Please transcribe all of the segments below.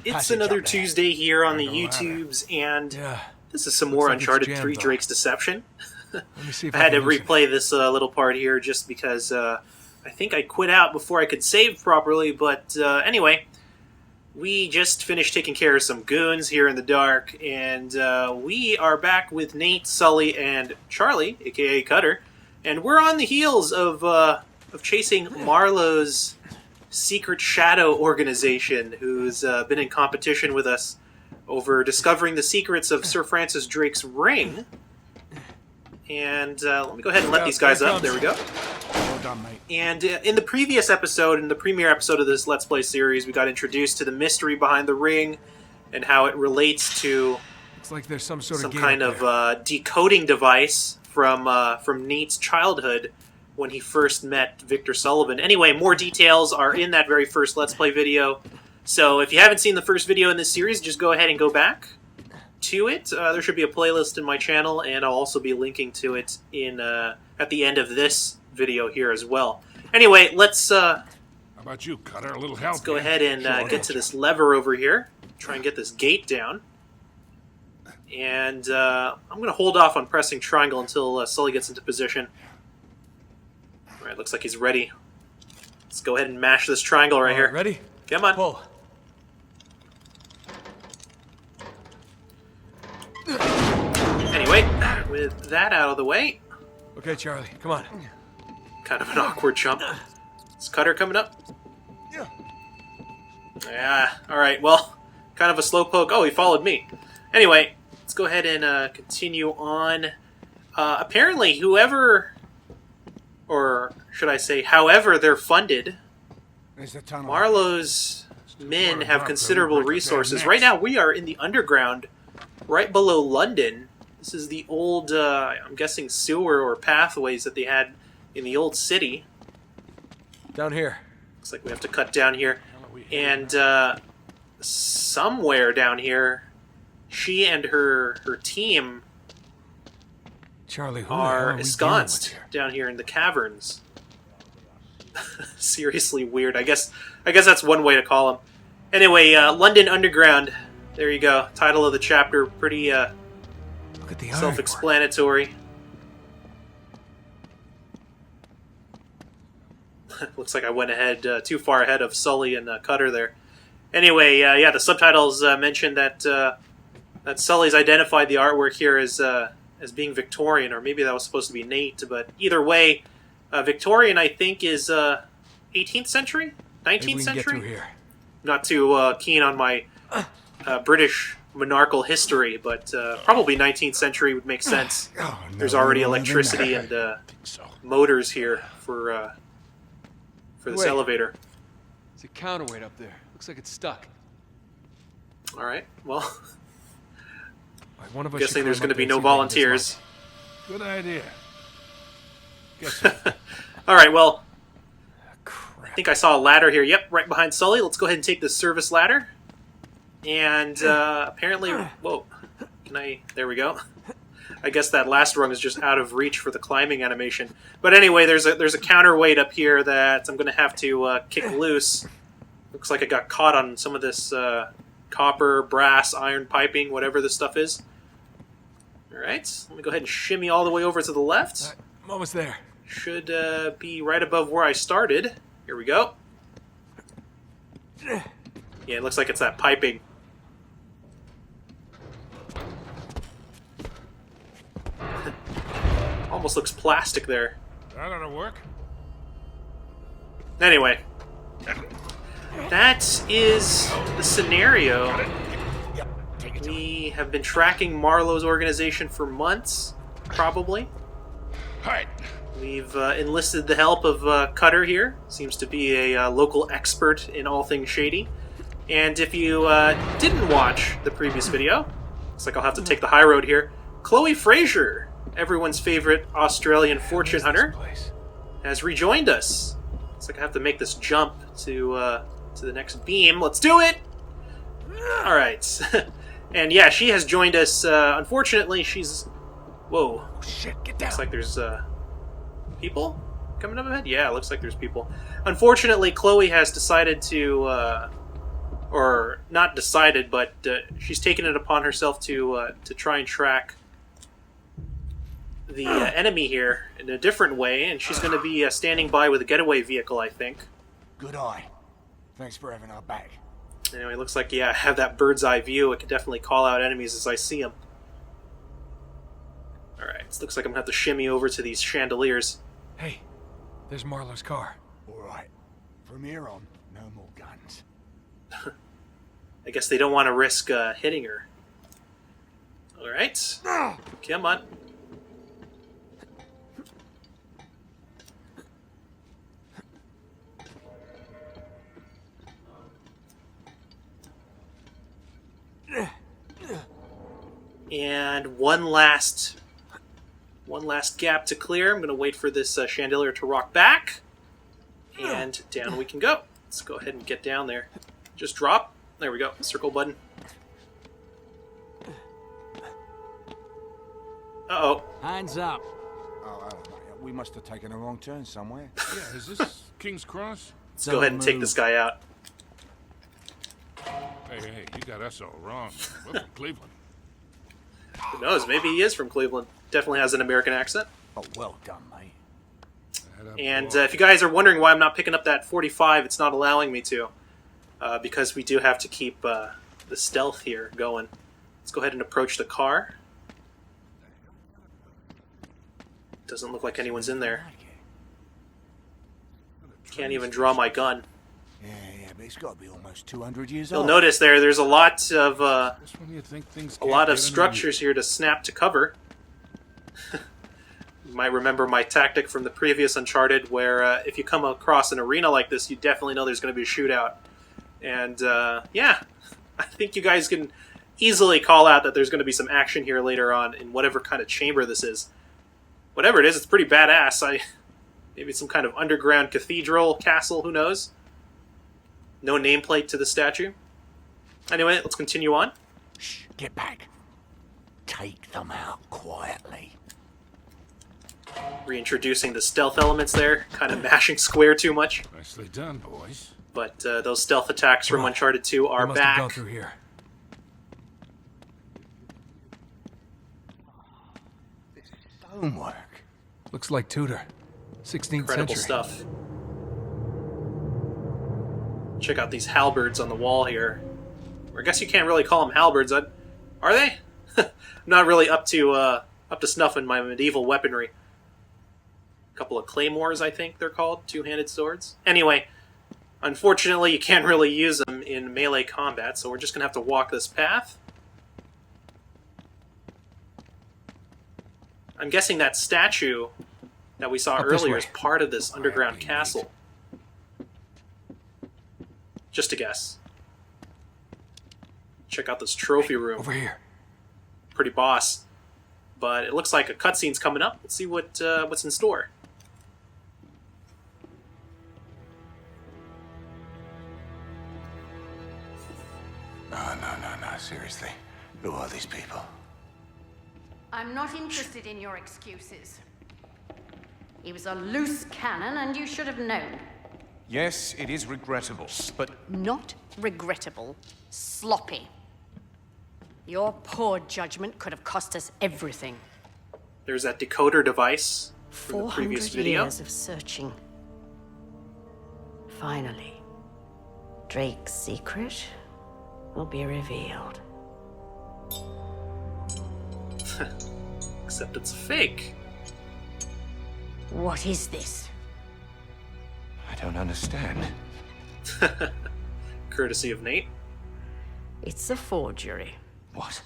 It's another Tuesday here on the YouTubes, and this is some more Uncharted 3 Drake's Deception. Let me see if I had to replay this little part here just because I think I quit out before I could save properly, but anyway, we just finished taking care of some goons here in the dark, and we are back with Nate, Sully, and Charlie, aka Cutter, and we're on the heels of chasing Marlowe's secret shadow organization, who's been in competition with us over discovering the secrets of Sir Francis Drake's ring. And let me go ahead and let these guys up. There we go. Well done, mate. And in the previous episode, in the premiere episode of this Let's Play series, we got introduced to the mystery behind the ring and how it relates to Looks like there's some sort of kind of decoding device from Nate's childhood when he first met Victor Sullivan. Anyway, more details are in that very first Let's Play video. So if you haven't seen the first video in this series, just go ahead and go back to it. There should be a playlist in my channel, and I'll also be linking to it in at the end of this video here as well. Anyway, let's How about you, Cutter? A little help. let's go ahead and get to this lever over here. Try and get this gate down. And I'm going to hold off on pressing triangle until Sully gets into position. Alright, looks like he's ready. Let's go ahead and mash this triangle right here. Ready? Come on. Pull. Anyway, with that out of the way, Okay, Charlie, come on. kind of an awkward jump. Is Cutter coming up? Yeah, alright, well, kind of a slow poke. Oh, he followed me. Anyway, let's go ahead and continue on. Apparently, whoever, or should I say, however they're funded, There's the tunnel. Marlowe's men have considerable resources. Right now, we are in the underground, right below London. This is the old, I'm guessing, sewer or pathways that they had in the old city. Down here. Looks like we have to cut down here. And somewhere down here, she and her team Charlie, who the hell are we ensconced dealing with down here in the caverns. Seriously weird. I guess that's one way to call them. Anyway, London Underground. There you go. Title of the chapter. Pretty here? Look at the ironwork. self-explanatory. Looks like I went ahead too far ahead of Sully and Cutter there. Anyway, yeah, the subtitles mentioned that that Sully's identified the artwork here as being Victorian, or maybe that was supposed to be Nate. But either way, Victorian, I think, is 18th century, 19th Maybe we can get century. through here. Not too keen on my British monarchical history, but probably 19th century would make sense. Oh, no, There's already we don't live in electricity there. and motors here for this Wait. elevator. There's a counterweight up there. Looks like it's stuck. All right, well, Like one of us guessing should there's climb going to up be there no and see if we can volunteers. Good idea. Guess so. All right, well, I Crap. think I saw a ladder here. Yep, right behind Sully. Let's go ahead and take this service ladder. And apparently, whoa, can I? There we go. I guess that last rung is just out of reach for the climbing animation. But anyway, there's a counterweight up here that I'm going to have to kick loose. Looks like I got caught on some of this copper, brass, iron piping, whatever this stuff is. All right, let me go ahead and shimmy all the way over to the left. I'm almost there. Should be right above where I started. Here we go. Yeah, it looks like it's that piping. Almost looks plastic there. That ought to work. Anyway, that is the scenario. We have been tracking Marlowe's organization for months, probably. Right. We've enlisted the help of Cutter here. Seems to be a local expert in all things shady. And if you didn't watch the previous video, looks like I'll have to take the high road here. Chloe Fraser, everyone's favorite Australian fortune hunter, has rejoined us. Looks like I have to make this jump to the next beam. Let's do it! Alright. And yeah, she has joined us. Unfortunately, she's... Whoa. Oh, shit, get down. Looks like there's people coming up ahead. Yeah, it looks like there's people. Unfortunately, Chloe has decided to or not decided, but she's taken it upon herself to try and track the enemy here in a different way, and she's going to be standing by with a getaway vehicle, I think. Good eye. Thanks for having our back. Anyway, it looks like, yeah, I have that bird's eye view. It can definitely call out enemies as I see them. Alright, it looks like I'm going to have to shimmy over to these chandeliers. Hey, there's Marlowe's car. All right. From here on, no more guns. I guess they don't want to risk hitting her. Alright. Come on. And one last gap to clear. I'm going to wait for this chandelier to rock back. And down we can go. Let's go ahead and get down there. Just drop. There we go. Circle button. Uh-oh. Hands up. Oh, we must have taken a wrong turn somewhere. Yeah, is this King's Cross? Let's go ahead and take this guy out. Hey, you got us all wrong. We're from Cleveland. Who knows? Maybe he is from Cleveland. Definitely has an American accent. Oh, well done, mate. And if you guys are wondering why I'm not picking up that 45, it's not allowing me to. Because we do have to keep the stealth here going. Let's go ahead and approach the car. Doesn't look like anyone's in there. Can't even draw my gun. Yeah, but it's got to be almost 200 years You'll old. notice there's a lot of Just when you think things a can't lot get of any- structures here to snap to cover. You might remember my tactic from the previous Uncharted, where if you come across an arena like this, you definitely know there's going to be a shootout. And yeah, I think you guys can easily call out that there's going to be some action here later on in whatever kind of chamber this is. Whatever it is, it's pretty badass. Maybe it's some kind of underground cathedral, castle, who knows? No nameplate to the statue. Anyway, let's continue on. Shh, get back. Take them out quietly. Reintroducing the stealth elements there, kind of mashing square too much. Nicely done, boys. But those stealth attacks from Right. Uncharted 2 are They must have gone back. through here. Stonework. Looks like Tudor. 16th Incredible century. stuff. Check out these halberds on the wall here. Or I guess you can't really call them halberds. Are they? I'm not really up to snuff in my medieval weaponry. A couple of claymores, I think they're called. Two-handed swords. Anyway, unfortunately, you can't really use them in melee combat, so we're just going to have to walk this path. I'm guessing that statue that we saw Up this earlier way. is part of this underground Quietly, castle. Just a guess. Check out this trophy room. Over here. Pretty boss. But it looks like a cutscene's coming up. Let's see what's in store. No, seriously. Who are these people? I'm not interested in your excuses. He was a loose cannon, and you should have known. Yes, it is regrettable, but Not regrettable, sloppy. Your poor judgment could have cost us everything. There's that decoder device from the 400 previous video. years of searching. Finally, Drake's secret will be revealed. Except it's fake. What is this? I don't understand. Courtesy of Nate. It's a forgery. What?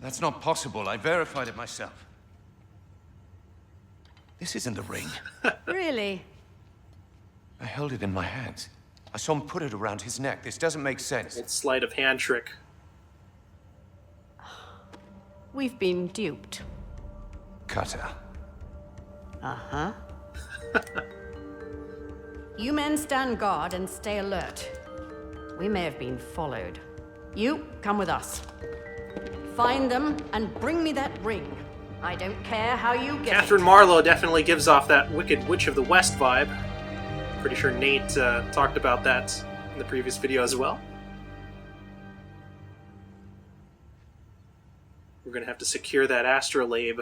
That's not possible. I verified it myself. This isn't the ring. Really? I held it in my hands. I saw him put it around his neck. This doesn't make sense. Old sleight of hand trick. We've been duped. Cutter. Uh-huh. You men stand guard and stay alert. We may have been followed. You, come with us. Find them and bring me that ring. I don't care how you get Catherine it. Marlowe definitely gives off that Wicked Witch of the West vibe. Pretty sure Nate talked about that in the previous video as well. We're going to have to secure that astrolabe,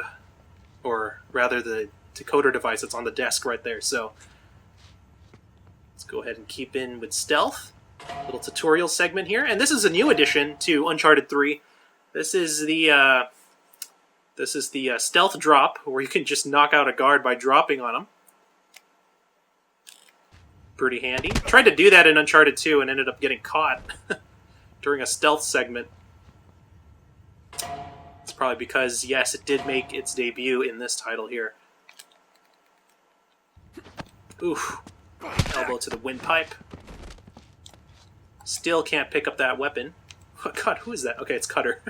or rather the decoder device that's on the desk right there. So let's go ahead and keep in with stealth. Little tutorial segment here, and this is a new addition to Uncharted 3. This is the stealth drop, where you can just knock out a guard by dropping on him. Pretty handy. Tried to do that in Uncharted 2 and ended up getting caught during a stealth segment. It's probably because, yes, it did make its debut in this title here. Oof. Elbow to the windpipe. Still can't pick up that weapon. Oh, God, who is that? Okay, it's Cutter.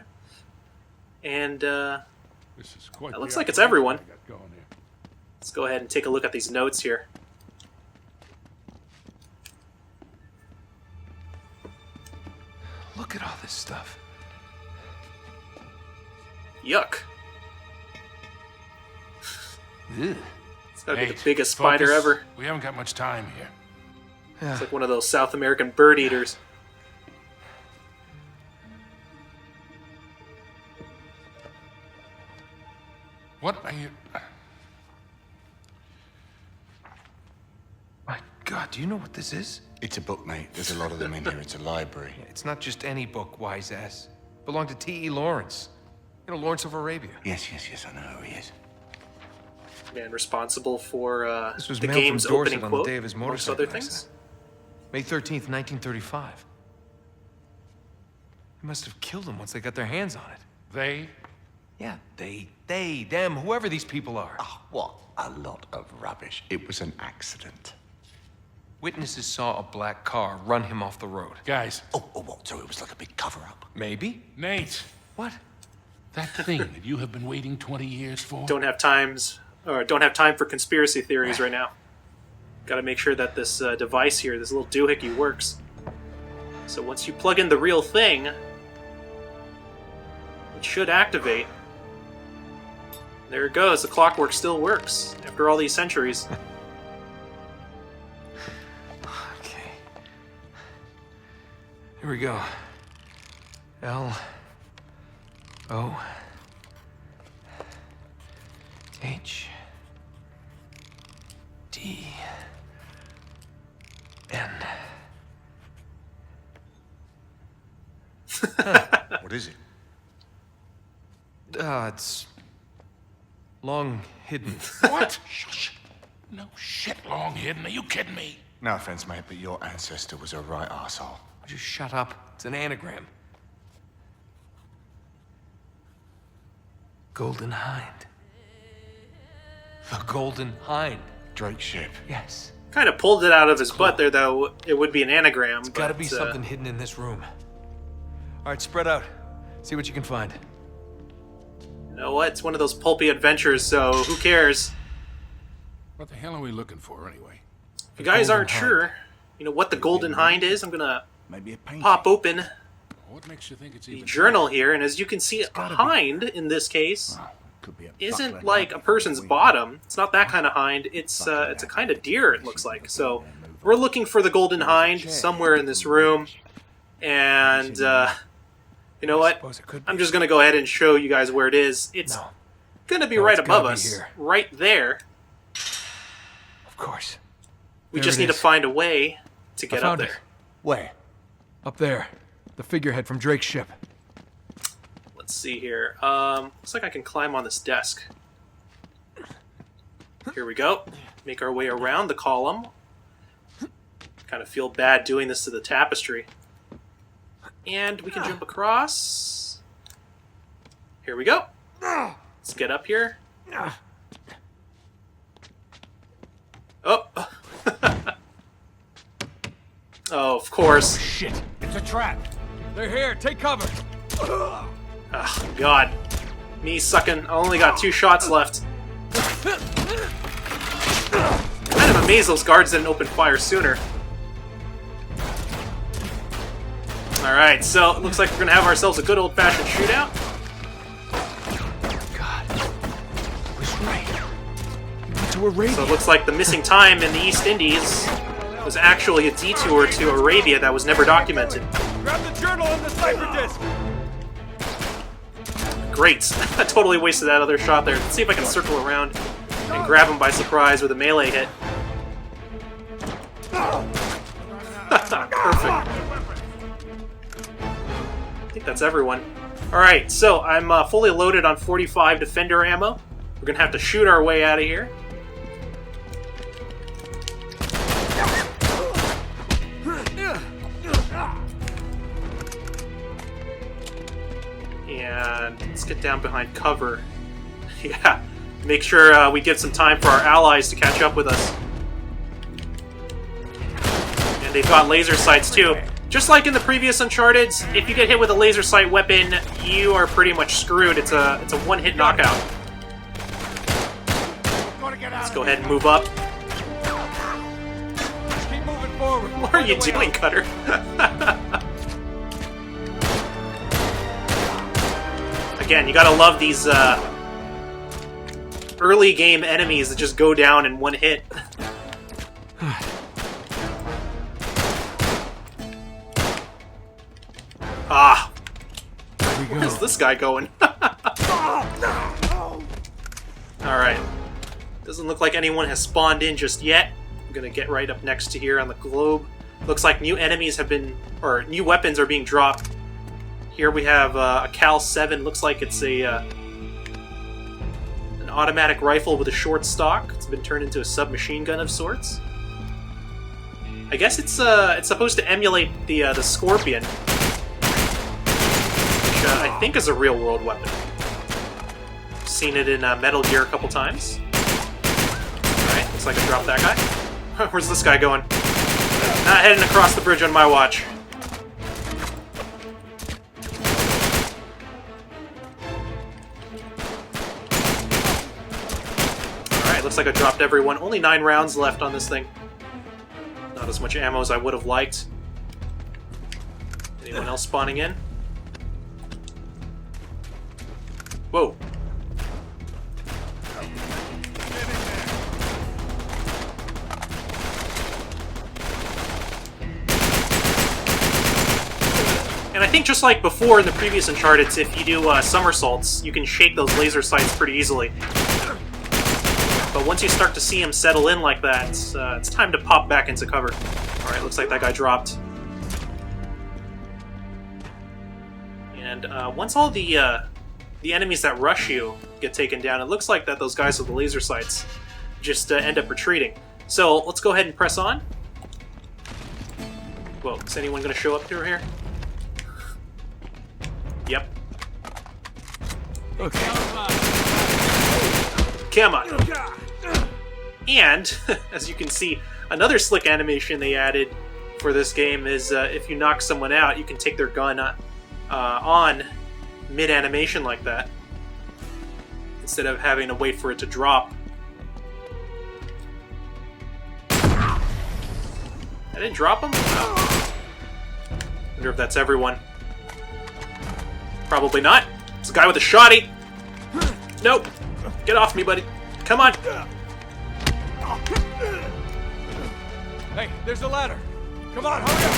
And, This is quite it looks the like it's operation everyone. I got going here. Let's go ahead and take a look at these notes here. Look at all this stuff. Yuck. Ugh. It's gotta be the Nate, biggest spider focus. ever. We haven't got much time here. It's like one of those South American bird eaters. What are you... My God, do you know what this is? It's a book, mate. There's a lot of them in here. It's a library. It's not just any book, wise ass. Belonged to T.E. Lawrence. You know, Lawrence of Arabia. Yes, I know who he is. Man responsible for This was the mailed game's from Dorset opening on quote, the day of his amongst motorcycle other things. accident. May 13th, 1935. They must have killed him once they got their hands on it. They? Yeah, they, them, whoever these people are. Oh, what a lot of rubbish. It was an accident. Witnesses saw a black car run him off the road. Guys. Oh, what? So it was like a big cover-up? Maybe? Nate. What? That thing that you have been waiting 20 years for? Don't have time for conspiracy theories right now. Got to make sure that this device here, this little doohickey, works. So once you plug in the real thing, it should activate. There it goes. The clockwork still works after all these centuries. Okay. Here we go. L O H D N. What is it? It's long hidden. What? Shush. No shit, long hidden. Are you kidding me? No offense, mate, but your ancestor was a right arsehole. Just shut up. It's an anagram. Golden Hind. The Golden Hind. Drake's ship. Yes. Kind of pulled it out of his butt there, though. It would be an anagram. It's gotta be something hidden in this room. All right, spread out. See what you can find. You know what? It's one of those pulpy adventures, so who cares? What the hell are we looking for, anyway? If you guys Golden aren't Hind. sure, you know what the Golden Hind is, I'm gonna Maybe a painting. pop open What makes you think it's the even... journal here, and as you can see, a hind in this case Could be a isn't butler like a person's bottom. It's not that kind of hind. It's a kind of deer, it looks like. So we're looking for the Golden Hind somewhere in this room, and you know what? Suppose it could I'm be. just gonna go ahead and show you guys where it is. It's No, gonna be No, right it's gotta above be us, here. right there. of course. We There just it need to is. find a way to I get up found there. it. Where? Up there. The figurehead from Drake's ship. Let's see here. Looks like I can climb on this desk. Here we go. Make our way around the column. Kind of feel bad doing this to the tapestry. And we can jump across. Here we go. Let's get up here. Oh. Oh, of course. Shit! It's a trap! They're here. Take cover. Oh, God. Me sucking. I only got 2 shots left. Kind of amazed those guards didn't open fire sooner. Alright, so it looks like we're going to have ourselves a good old-fashioned shootout. God. I was right. We went to Arabia. So it looks like the missing time in the East Indies was actually a detour to Arabia that was never documented. Grab the journal and the cipher disc. Great. I totally wasted that other shot there. Let's see if I can circle around and grab him by surprise with a melee hit. Perfect. I think that's everyone. Alright, so I'm fully loaded on 45 Defender ammo. We're gonna have to shoot our way out of here. And let's get down behind cover. Yeah, make sure we give some time for our allies to catch up with us. And they've got laser sights too. Just like in the previous Uncharted, if you get hit with a laser sight weapon, you are pretty much screwed. It's a one-hit knockout. Let's go ahead and move up. Keep moving forward. What are you doing, Cutter? Again, you gotta love these early game enemies that just go down in one hit. Ah! Where's this guy going? Alright. Doesn't look like anyone has spawned in just yet. I'm gonna get right up next to here on the globe. Looks like new enemies have been, or new weapons are being dropped. Here we have a Cal 7. Looks like it's an automatic rifle with a short stock. It's been turned into a submachine gun of sorts. I guess it's supposed to emulate the Scorpion, which I think is a real-world weapon. Seen it in Metal Gear a couple times. Alright, looks like I dropped that guy. Where's this guy going? Not heading across the bridge on my watch. Alright, looks like I dropped everyone. Only 9 rounds left on this thing. Not as much ammo as I would have liked. Anyone else spawning in? Whoa. And I think just like before in the previous Uncharted, if you do somersaults, you can shake those laser sights pretty easily. But once you start to see them settle in like that, it's time to pop back into cover. Alright, looks like that guy dropped. And once all the enemies that rush you get taken down, it looks like that those guys with the laser sights just end up retreating. So let's go ahead and press on. Whoa, is anyone going to show up through here? Yep. Okay. Come on. And, as you can see, another slick animation they added for this game is if you knock someone out, you can take their gun on mid-animation like that, instead of having to wait for it to drop. I didn't drop him? Oh. Wonder if that's everyone. Probably not. It's a guy with a shotty. Nope. Get off me, buddy. Come on. Hey, there's a ladder. Come on, hurry up.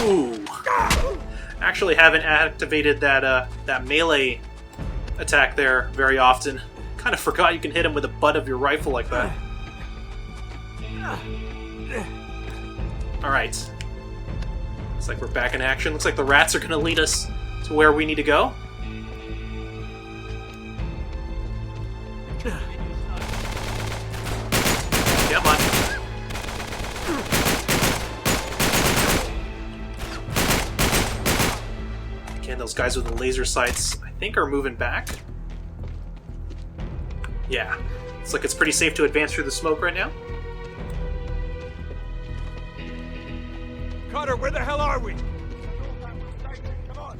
Ooh. Actually haven't activated that melee attack there very often. Kind of forgot you can hit him with the butt of your rifle like that. Alright. Looks like we're back in action. Looks like the rats are going to lead us to where we need to go. Come on. Again, those guys with the laser sights, I think, are moving back. Yeah. Looks like it's pretty safe to advance through the smoke right now. Carter, where the hell are we? Come on.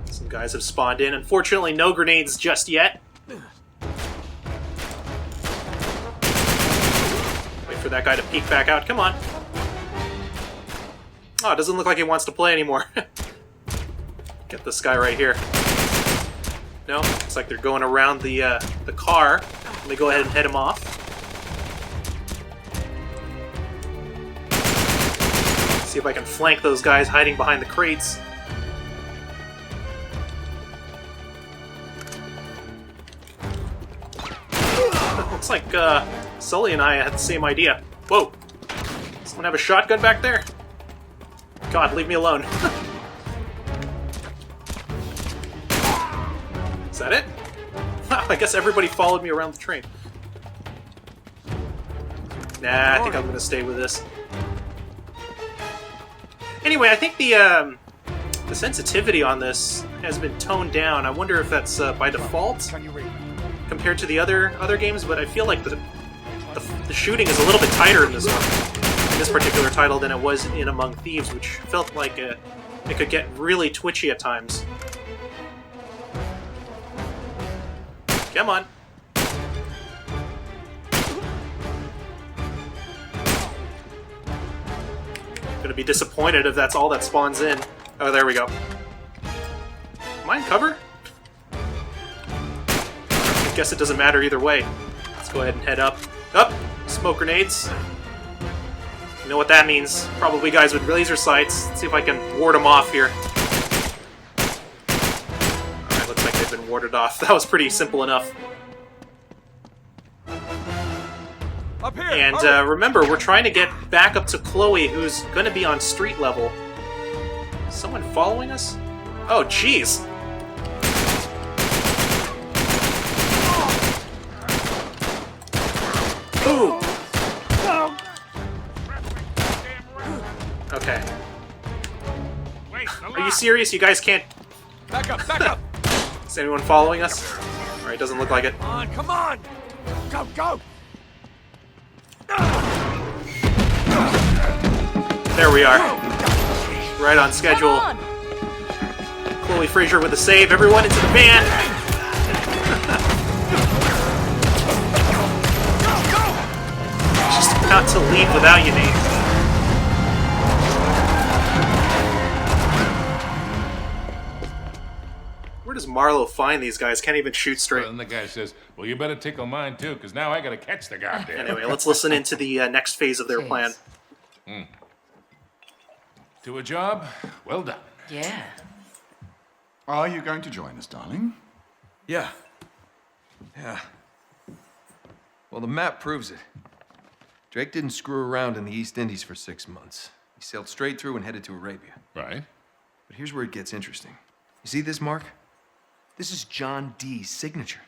Some guys have spawned in. Unfortunately, no grenades just yet. Wait for that guy to peek back out. Come on. Oh, it doesn't look like he wants to play anymore. Get this guy right here. No, looks like they're going around the car. Let me go ahead and head him off. See if I can flank those guys hiding behind the crates. Looks like Sully and I had the same idea. Whoa! Someone have a shotgun back there? God, leave me alone. Is that it? I guess everybody followed me around the train. Nah, I think I'm gonna stay with this. Anyway, I think the sensitivity on this has been toned down. I wonder if that's by default compared to the other games, but I feel like the shooting is a little bit tighter in this one, in this particular title, than it was in Among Thieves, which felt like it could get really twitchy at times. Come on. Gonna be disappointed if that's all that spawns in. Oh, there we go. Am I in cover? I guess it doesn't matter either way. Let's go ahead and head up. Up! Smoke grenades. You know what that means. Probably guys with laser sights. Let's see if I can ward them off here. Alright, looks like they've been warded off. That was pretty simple enough. Up here. And remember, we're trying to get back up to Chloe, who's going to be on street level. Is someone following us? Oh, jeez. Ooh. Okay. Are you serious? You guys can't... Back up, back up. Is anyone following us? Alright, doesn't look like it. Come on. Go, go. There we are. Right on schedule. Chloe Fraser with a save. Everyone into the van. Just about to leave without you, Nate. Where does Marlowe find these guys? Can't even shoot straight. And the guy says, well, you better tickle mine, too, because now I got to catch the goddamn. Anyway, let's listen into the next phase of their plan. To a job, well done. Yeah. Are you going to join us, darling? Yeah. Yeah. Well, the map proves it. Drake didn't screw around in the East Indies for 6 months. He sailed straight through and headed to Arabia. Right. But here's where it gets interesting. You see this mark? This is John Dee's signature.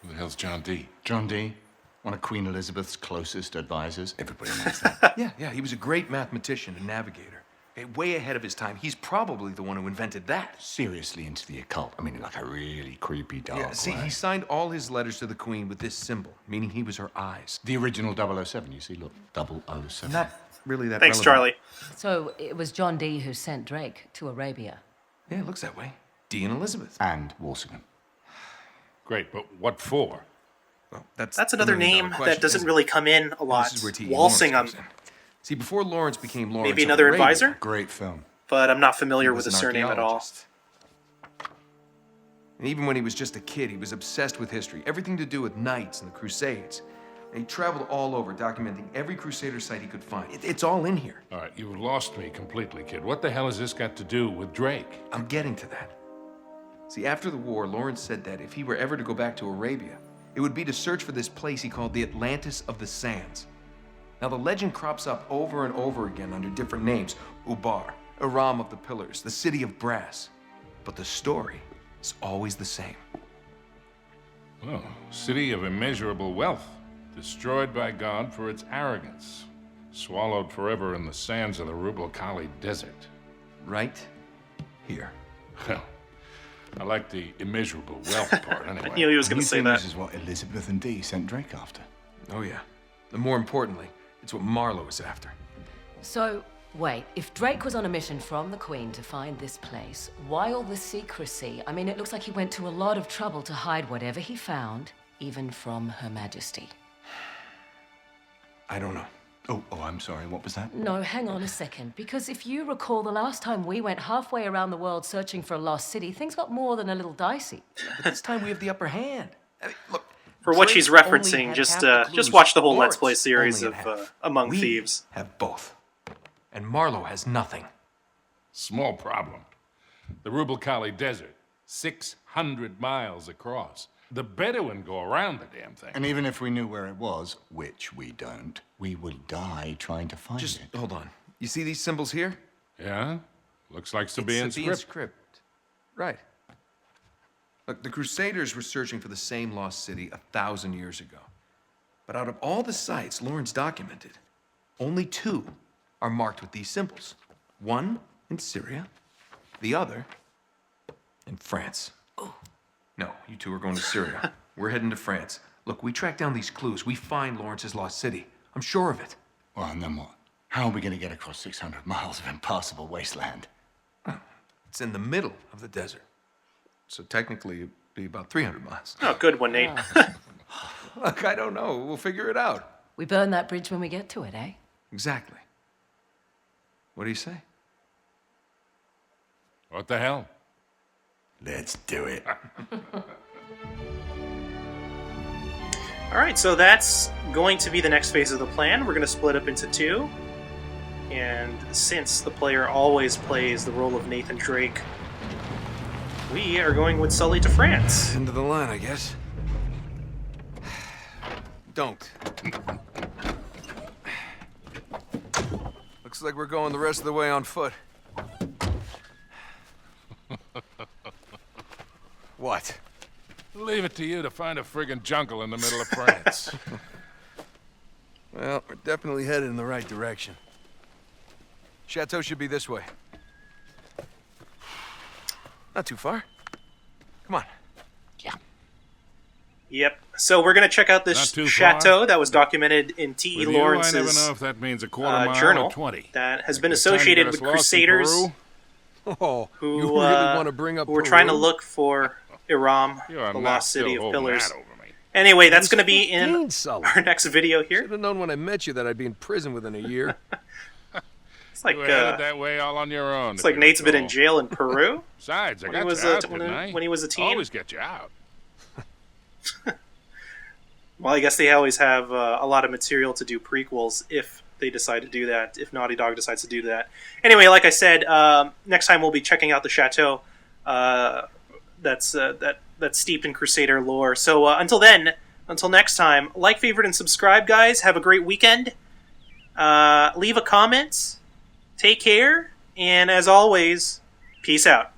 Who the hell's John D? John Dee, one of Queen Elizabeth's closest advisors. Everybody knows that. Yeah, he was a great mathematician and navigator. Way ahead of his time. He's probably the one who invented that. Seriously into the occult. I mean, like a really creepy dark Yeah, see, way. he signed all his letters to the Queen with this symbol, meaning he was her eyes. The original 007, you see, look, 007. Not really that Thanks, relevant. Charlie. So it was John Dee who sent Drake to Arabia. Yeah, it looks that way. Dee and Elizabeth. And Walsingham. Great, but what for? Well, that's Another the million-dollar name question, that doesn't isn't it? really come in a lot. This is where T.E. Lawrence Walsingham. comes in. See, before Lawrence became Lawrence Maybe of another Arabia, advisor? Great film. But I'm not he familiar was with the an surname at all. archaeologist. And even when he was just a kid, he was obsessed with history, everything to do with knights and the Crusades. And he traveled all over, documenting every Crusader site he could find. It's all in here. All right, you've lost me completely, kid. What the hell has this got to do with Drake? I'm getting to that. See, after the war, Lawrence said that if he were ever to go back to Arabia, it would be to search for this place he called the Atlantis of the Sands. Now, the legend crops up over and over again under different names. Ubar, Iram of the Pillars, the City of Brass. But the story is always the same. Oh, city of immeasurable wealth, destroyed by God for its arrogance, swallowed forever in the sands of the Rubel Khali Desert. Right here. Well, I like the immeasurable wealth part anyway. I knew he was going You to say think that. this is what Elizabeth and Dee sent Drake after? Oh, yeah. And more importantly, it's what Marlowe is after. So, wait, if Drake was on a mission from the Queen to find this place, why all the secrecy? I mean, it looks like he went to a lot of trouble to hide whatever he found, even from Her Majesty. I don't know. Oh, I'm sorry, what was that? No, hang on a second, because if you recall, the last time we went halfway around the world searching for a lost city, things got more than a little dicey. But this time we have the upper hand. I mean, look, For what Drake she's only referencing, had just half the clues watch the whole Lawrence Let's Play series only of had half. Among We Thieves. have both. and Marlowe has nothing. Small problem. The Rubel Kali Desert, 600 miles across. The Bedouin go around the damn thing. And even if we knew where it was, which we don't, we would die trying to find Just it. hold on. You see these symbols here? Yeah? Looks like Sabaean Sabaean script. Right. Look, the Crusaders were searching for the same lost city 1,000 years ago. But out of all the sites Lawrence documented, only 2 are marked with these symbols. One in Syria, the other in France. Oh. No, you 2 are going to Syria. We're heading to France. Look, we track down these clues. We find Lawrence's lost city. I'm sure of it. Well, and then what? How are we going to get across 600 miles of impassable wasteland? It's in the middle of the desert. So technically, it'd be about 300 miles. Oh, good one, Nate. Look, I don't know. We'll figure it out. We burn that bridge when we get to it, eh? Exactly. What do you say? What the hell? Let's do it. All right, so that's going to be the next phase of the plan. We're going to split up into 2. And since the player always plays the role of Nathan Drake, we are going with Sully to France. End of the line, I guess. Don't. Looks like we're going the rest of the way on foot. What? Leave it to you to find a friggin' jungle in the middle of France. Well, we're definitely headed in the right direction. Chateau should be this way. Not too far. Come on. Yep. So we're going to check out Not this too chateau far. that was documented in T.E. With you, I Lawrence's never know if that means a quarter mile journal or 20. that has Like been the time you associated got us with lost in Crusaders Peru. Oh, who, you really want to bring up who were trying to Peru? look for Iram, You are the not lost still city of holding pillars. that over me. Anyway, that's going to be in 15, Sully. our next video here. Should have known when I met you that I'd be in prison within a year. It's like You were headed that way all on your own. it's like Nate's been in jail in Peru Besides, I when got he was you out, when, didn't I? when he was a teen. Always get you out. Well, I guess they always have a lot of material to do prequels if they decide to do that, if Naughty Dog decides to do that. Anyway, like I said, next time we'll be checking out the chateau that's steeped in Crusader lore. So until next time, like, favorite, and subscribe, guys. Have a great weekend. Leave a comment. Take care. And as always, peace out.